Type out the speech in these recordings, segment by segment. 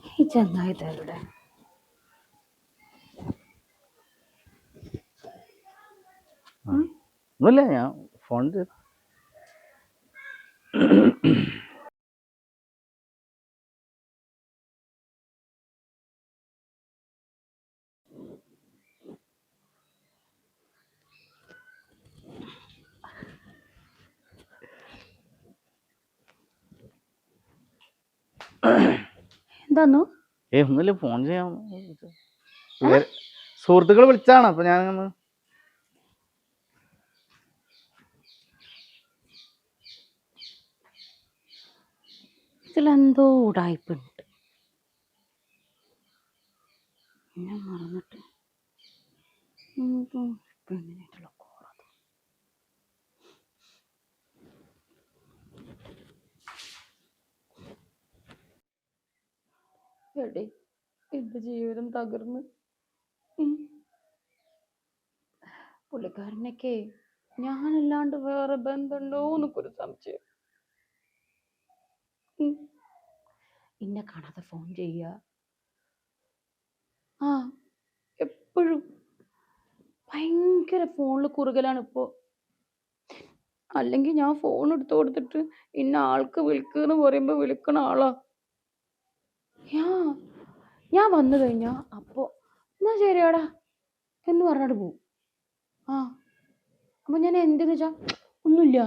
ഈ ചങ്ങായി തരുടെ ഒന്നുമില്ല, ഞാൻ ഫോൺ ചെയ്തു. എന്താന്നു? ഒന്നുമില്ല, ഫോൺ ചെയ്യാൻ സുഹൃത്തുക്കൾ വിളിച്ചാണ്. അപ്പൊ ഞാനൊന്ന് ഇതിലെന്തോ ഉടായ്പുണ്ട്. ഞാൻ മറന്നിട്ട് പെണ്ണിനായിട്ടുള്ള കോളത്. എടി എന്റെ ജീവിതം തകർന്ന്. പുള്ളിക്കാരനൊക്കെ ഞാനല്ലാണ്ട് വേറെ ബന്ധമുണ്ടോ എന്നൊരു സംശയം. എന്നെ കാണാതെ ഫോൺ ചെയ്യുക, എപ്പോഴും ഭയങ്കര ഫോണിൽ കുറുകലാണ് ഇപ്പോ. അല്ലെങ്കിൽ ഞാൻ ഫോൺ എടുത്തു കൊടുത്തിട്ട് ഇന്ന ആൾക്ക് വിളിക്കുന്ന പറയുമ്പോ വിളിക്കണ ആളാ. ഞാൻ വന്നു കഴിഞ്ഞാ അപ്പോ എന്നാ ശരിയാടാ എന്ന് പറഞ്ഞിട്ട് പോവും. അപ്പൊ ഞാൻ എന്തെന്ന് വെച്ചാ ഒന്നുമില്ല,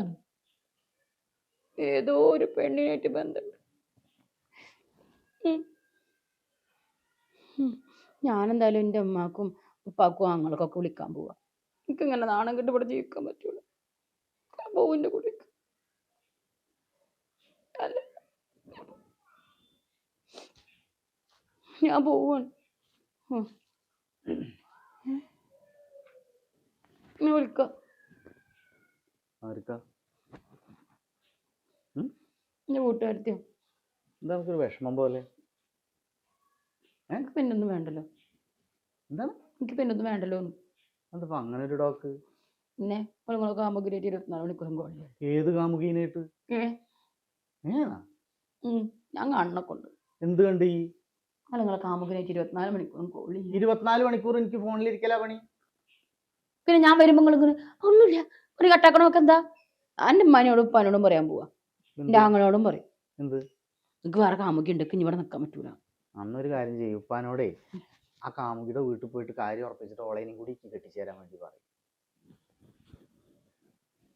ഏതോ ഒരു പെണ്ണിനായിട്ട് ബന്ധമുണ്ട്. ഞാനെന്തായാലും എൻ്റെ ഉമ്മാക്കും ഉപ്പാക്കും ആങ്ങൾക്കൊക്കെ വിളിക്കാൻ പോവാ. എനിക്കിങ്ങനെ നാണം കെട്ട് ഇവിടെ ജീവിക്കാൻ പറ്റൂല. പോവും എൻ്റെ കൂടെ. അല്ല, ഞാൻ പോവാണ്. ഞാൻ വിളിക്കാം. എന്റെ കൂട്ടുകാരത്തിയോ? എന്താ നമുക്കൊരു വിഷമം പോലെ? എനിക്ക് പിന്നെ ഒന്നും വേണ്ടല്ലോ. എന്താണ്? എനിക്ക് പിന്നെ ഒന്നും വേണ്ടല്ലോ. എന്താ അങ്ങനെ ഒരു ഡോക്ക്? പിന്നെ കാമുകിനായിട്ട് 24 മണിക്കൂറും കോളില്ല. ഏത് കാമുകീനായിട്ട്? ഞാൻ കാണണൊക്കെ ഉണ്ട്. എന്ത് കണ്ട്? നിങ്ങളെ കാമുകിനായിട്ട് 24 മണിക്കൂറും കോളി. 24 മണിക്കൂർ എനിക്ക് ഫോണിലിരിക്കലാ പണി. പിന്നെ ഞാൻ വരുമ്പോ നിങ്ങൾ ഒന്നുമില്ല ഒരു കട്ടാക്കണമൊക്കെ എന്താ? എൻ്റെ ഉമ്മാനോടും ഉപ്പാനോടും പറയാൻ പോവാ. എൻ്റെ ആങ്ങളോടും പറയും. എന്ത്? എനിക്ക് വേറെ കാമുകി ഉണ്ട്, ഇനി ഇവിടെ നിൽക്കാൻ പറ്റൂല. അന്നൊരു കാര്യം ചെയ്യും, ഉപ്പാനോടെ ആ കാമുകിയുടെ വീട്ടിൽ പോയിട്ട് കാര്യം ഉറപ്പിച്ചിട്ട് ഓളേനും കൂടി കെട്ടിച്ചേരാൻ വേണ്ടി പറയും.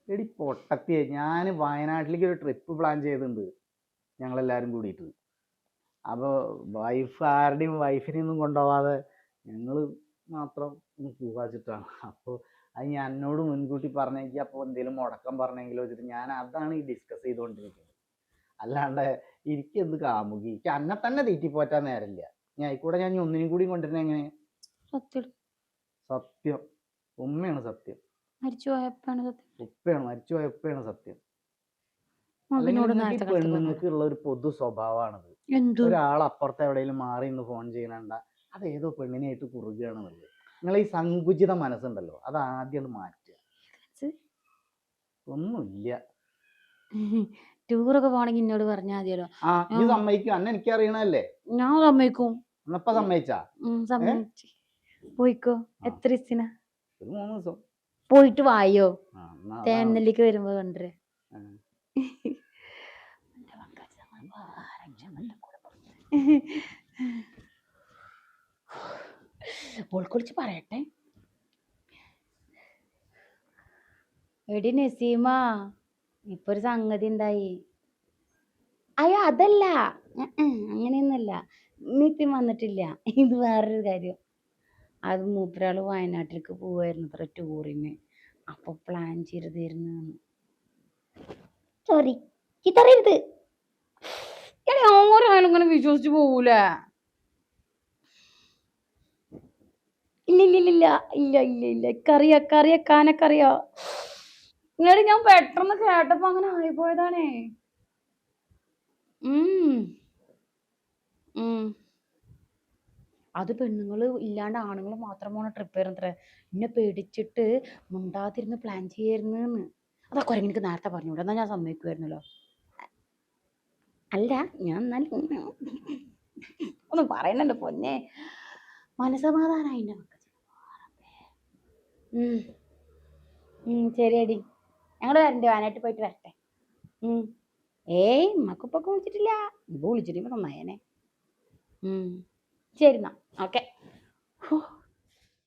എടി പൊട്ടത്തിയെ, ഞാൻ വയനാട്ടിലേക്ക് ഒരു ട്രിപ്പ് പ്ലാൻ ചെയ്തിട്ടുണ്ട് ഞങ്ങളെല്ലാവരും കൂടിയിട്ട്. അപ്പോൾ വൈഫിനെയൊന്നും കൊണ്ടുപോവാതെ ഞങ്ങൾ മാത്രം ഒന്ന് പോകാച്ചിട്ടാണ്. അപ്പോൾ അത് ഞാൻ എന്നോട് മുൻകൂട്ടി പറഞ്ഞെങ്കിൽ അപ്പോൾ എന്തെങ്കിലും മുടക്കം പറഞ്ഞെങ്കിലോ വെച്ചിട്ട് ഞാൻ അതാണ് ഈ ഡിസ്കസ് ചെയ്തുകൊണ്ടിരിക്കുന്നത്. അല്ലാണ്ട് എനിക്കെന്ത് കാമുകി, എനിക്ക് അന്നെ തന്നെ തീറ്റിപ്പോറ്റാൻ നേരമില്ല. ഞാൻ ആയിക്കൂടെ ഞാൻ ഒന്നിനും കൂടി കൊണ്ടുവരുന്നത് എങ്ങനെ? സത്യം ഉമ്മയാണ് സത്യം. ഉപ്പയാണ് മരിച്ചുപോയ ഉപ്പയാണ് സത്യം. പെണ്ണുങ്ങൾക്ക് ഉള്ള ഒരു പൊതു സ്വഭാവമാണത്. ഒരാൾ അപ്പുറത്ത് എവിടെയെങ്കിലും മാറി നിന്ന് ഫോൺ ചെയ്യണണ്ട അത് ഏതോ പെണ്ണിനായിട്ട് കുറുകയാണെന്നുള്ളത്. നിങ്ങൾ ഈ സങ്കുചിത മനസ്സുണ്ടല്ലോ, അത് ആദ്യം മാറ്റുക. ഒന്നുമില്ല. ടൂറൊക്കെ പോണെങ്കിൽ എന്നോട് പറഞ്ഞാൽ മതിയല്ലോ. നീ സമ്മതിക്കും? അന്നെ എനിക്കറിയണല്ലേ. ഞാൻ സമ്മതിക്കും. എന്നപ്പ സമ്മതിച്ചാ? പോയിക്കോ. എത്ര ദിവസത്തിനാ? 3 ദിവസം. പോയിട്ട് വായോ, തേനെല്ലിക്ക് വരുമ്പോ കണ്ടേ. ഓൾക്കൊളിച്ച് പറയട്ടെ. എടി നസീമ, ഇപ്പൊ ഒരു സംഗതി ഉണ്ടായി. അയ്യോ അതല്ല, അങ്ങനെയൊന്നുമല്ല. നിത്യം വന്നിട്ടില്ല. ഇത് വേറൊരു കാര്യം. അത് മൂപ്പരാള് വയനാട്ടിലേക്ക് പോവായിരുന്നു അത്ര ടൂറിന്. അപ്പൊ പ്ലാൻ ചെയ്തിരുന്നു. സോറി ഇതറിയരുത്. ഓരോയാലും ഇങ്ങനെ വിശ്വസിച്ച് പോവൂല. ഇല്ല കറിയക്കാനൊക്കറിയോ. ഇങ്ങോട്ട് ഞാൻ പെട്ടെന്ന് കേട്ടപ്പോ അങ്ങനെ ആയിപ്പോയതാണേ. അത് പെണ്ണുങ്ങള് ഇല്ലാണ്ട് ആണുങ്ങൾ മാത്രം പോണ ട്രിപ്പ് ആയിരുന്നത്രേ. എന്നെ പേടിച്ചിട്ട് മുണ്ടാതിരുന്ന് പ്ലാൻ ചെയ്യായിരുന്നെന്ന്. അതാ കുരങ്ങനിക്ക് നേരത്തെ പറഞ്ഞൂടെ, എന്നാ ഞാൻ സമ്മതിക്കുമായിരുന്നല്ലോ. അല്ല ഞാൻ എന്നാലും ഒന്നും പറയുന്നുണ്ട് പൊന്നെ, മനസമാധാനായി എൻ്റെ മക്കൾ. ശരിയടി, ഞങ്ങൾ വരണ്ടേ, വയനാട്ടിൽ പോയിട്ട് വരട്ടെ. ഏയ് ഉമ്മക്കിപ്പൊക്കെ വിളിച്ചിട്ടില്ല, ഇപ്പൊ വിളിച്ചിട്ട് നന്നായേനെ. ശരി എന്നാ, ഓക്കെ.